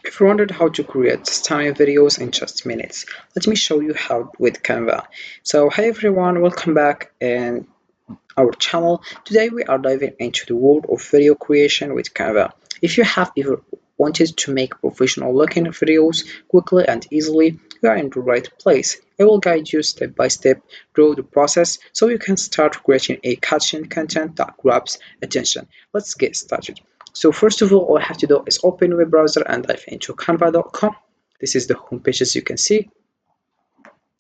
If you wondered how to create stunning videos in just minutes, let me show you how with Canva. So hi everyone, welcome back in our channel. Today we are diving into the world of video creation with Canva. If you have ever wanted to make professional looking videos quickly and easily, you are in the right place. I will guide you step by step through the process so you can start creating a catchy content that grabs attention. Let's get started. So first of all I have to do is open a web browser and dive into canva.com. This is the homepage as you can see.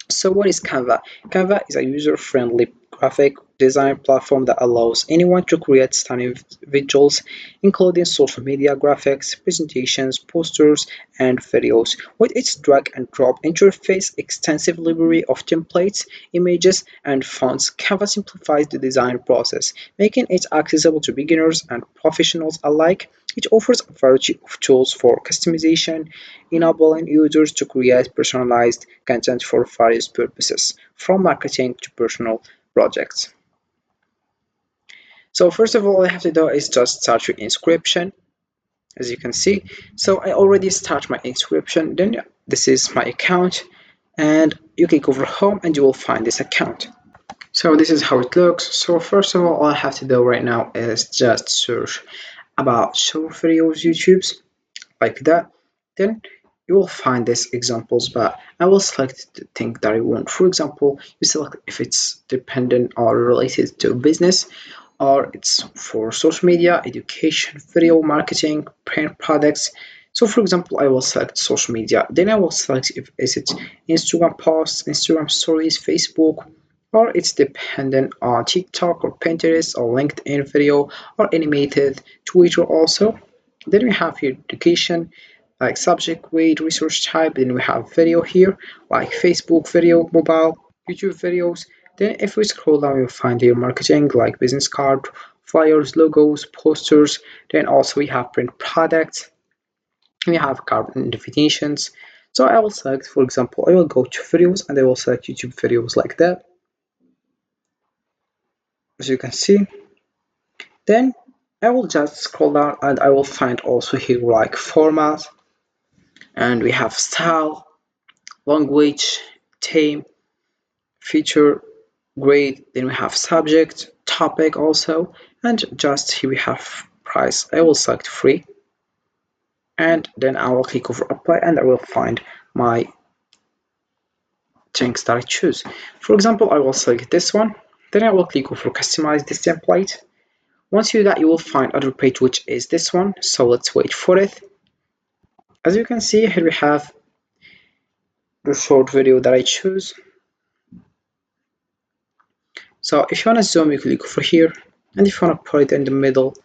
So what is Canva? Canva is a user-friendly graphic design platform that allows anyone to create stunning visuals, including social media graphics, presentations, posters, and videos. With its drag and drop interface, extensive library of templates, images, and fonts, Canva simplifies the design process, making it accessible to beginners and professionals alike. It offers a variety of tools for customization, enabling users to create personalized content for various purposes, from marketing to personal projects. So first of all, I have to do is just start your inscription, as you can see. So I already start my inscription. Then this is my account, and you click over home, and you will find this account. So this is how it looks. So first of all I have to do right now is just search about short videos YouTube's like that. Then you will find these examples, but I will select the thing that I want. For example, you select if it's dependent or related to business, or it's for social media, education, video marketing, print products. So for example, I will select social media. Then I will select if is it Instagram posts, Instagram stories, Facebook, or it's dependent on TikTok or Pinterest or LinkedIn video or animated Twitter also. Then we have here education, like subject, weight, resource type. Then we have video here, like Facebook video, mobile, YouTube videos. Then if we scroll down, you'll find here marketing, like business card, flyers, logos, posters. Then also we have print products. We have card invitations. So I will select, for example, I will go to videos and I will select YouTube videos like that, as you can see. Then I will just scroll down and I will find also here like format, and we have style, language, theme, feature, grade. Then we have subject, topic also, and just here we have price. I will select free, and then I will click over apply, and I will find my things that I choose. For example, I will select this one, then I will click over customize this template. Once you do that, you will find other page, which is this one. So let's wait for it. As you can see here, we have the short video that I choose. So if you want to zoom, you click over here, and if you want to put it in the middle,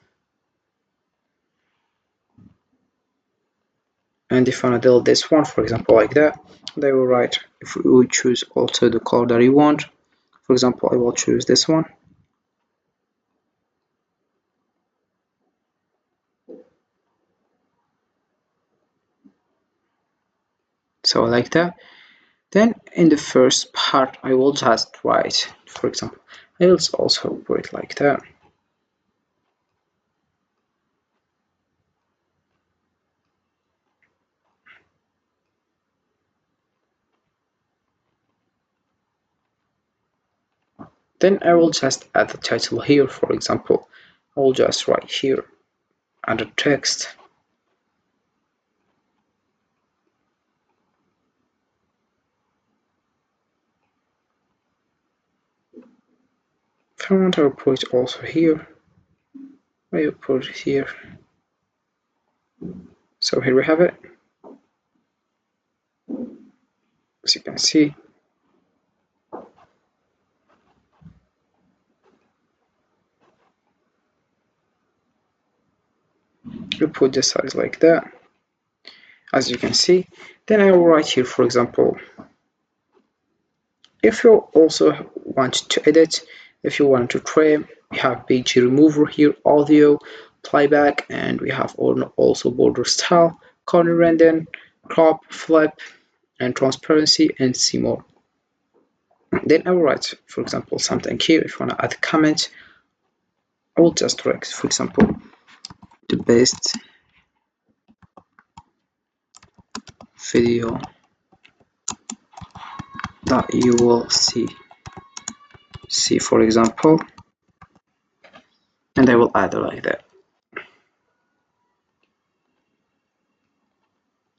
and if you want to delete this one, for example, like that, they will write if we choose also the color that you want. For example, I will choose this one. So like that. Then in the first part, I will just write, for example, I will also put it like that. Then I will just add the title here. For example, I will just write here under text. If I want, I will put it also here. I will put it here. So here we have it. As you can see, you put the size like that, as you can see. Then I will write here, for example, if you also want to edit, if you want to trim, we have page remover here, audio, playback, and we have also border style, corner render, crop, flip, and transparency, and see more. Then I will write, for example, something here. If you want to add a comment, I will just write, for example, the best video that you will see for example, and I will add it like that.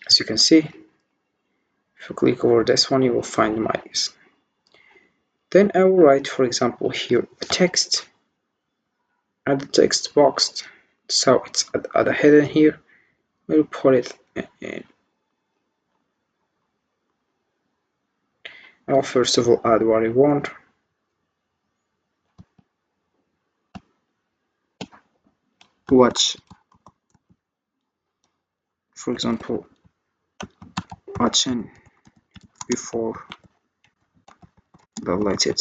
As you can see, if you click over this one, you will find my. Then I will write, for example, here a text, add the text box, so it's at the header here. We'll put it in. I'll first of all add what I want. Watch, for example, watching before deleted.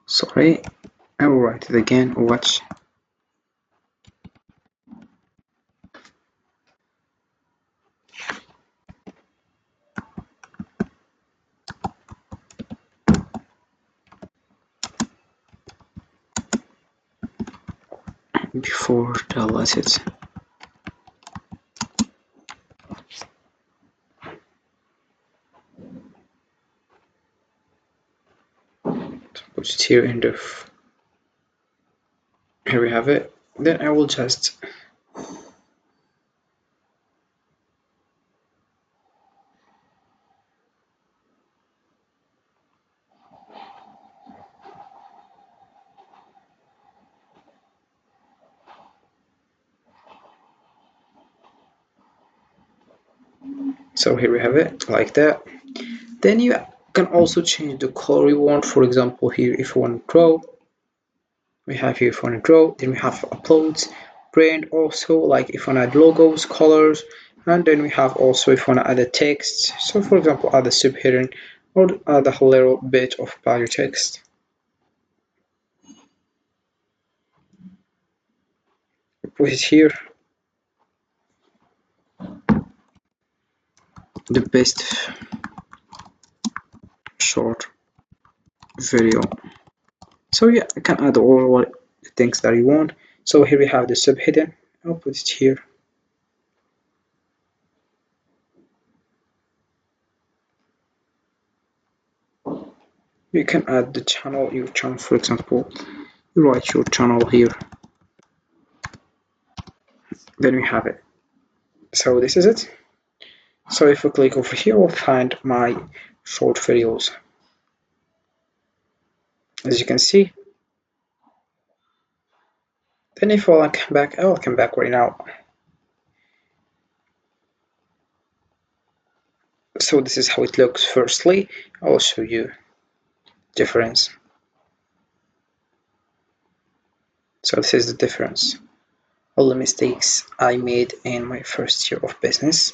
Sorry, I will write it again. Watch before deleted. Put it here in the. Here we have it. Then I will just so here we have it like that. Then you can also change the color you want. For example, here if you want to draw, we have here if you want to draw. Then we have uploads, brand also, like if you want to add logos, colors, and then we have also if you want to add a text. So for example, add a subheading or add a little bit of body text. Put it here. The best short video. So yeah, you can add all the things that you want. So here we have the subheading. I'll put it here. You can add the channel, your channel, for example, you write your channel here. Then we have it. So this is it. So if we click over here, we'll find my short videos. As you can see. Then if I come back, I'll come back right now. So this is how it looks. Firstly, I will show you difference. So this is the difference. All the mistakes I made in my first year of business.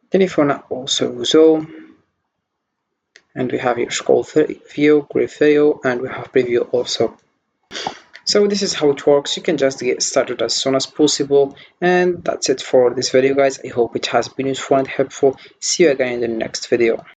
Then if you wanna also zoom, and we have here scroll view, graph view, and we have preview also. So this is how it works. You can just get started as soon as possible, and that's it for this video, guys. I hope it has been useful and helpful. See you again in the next video.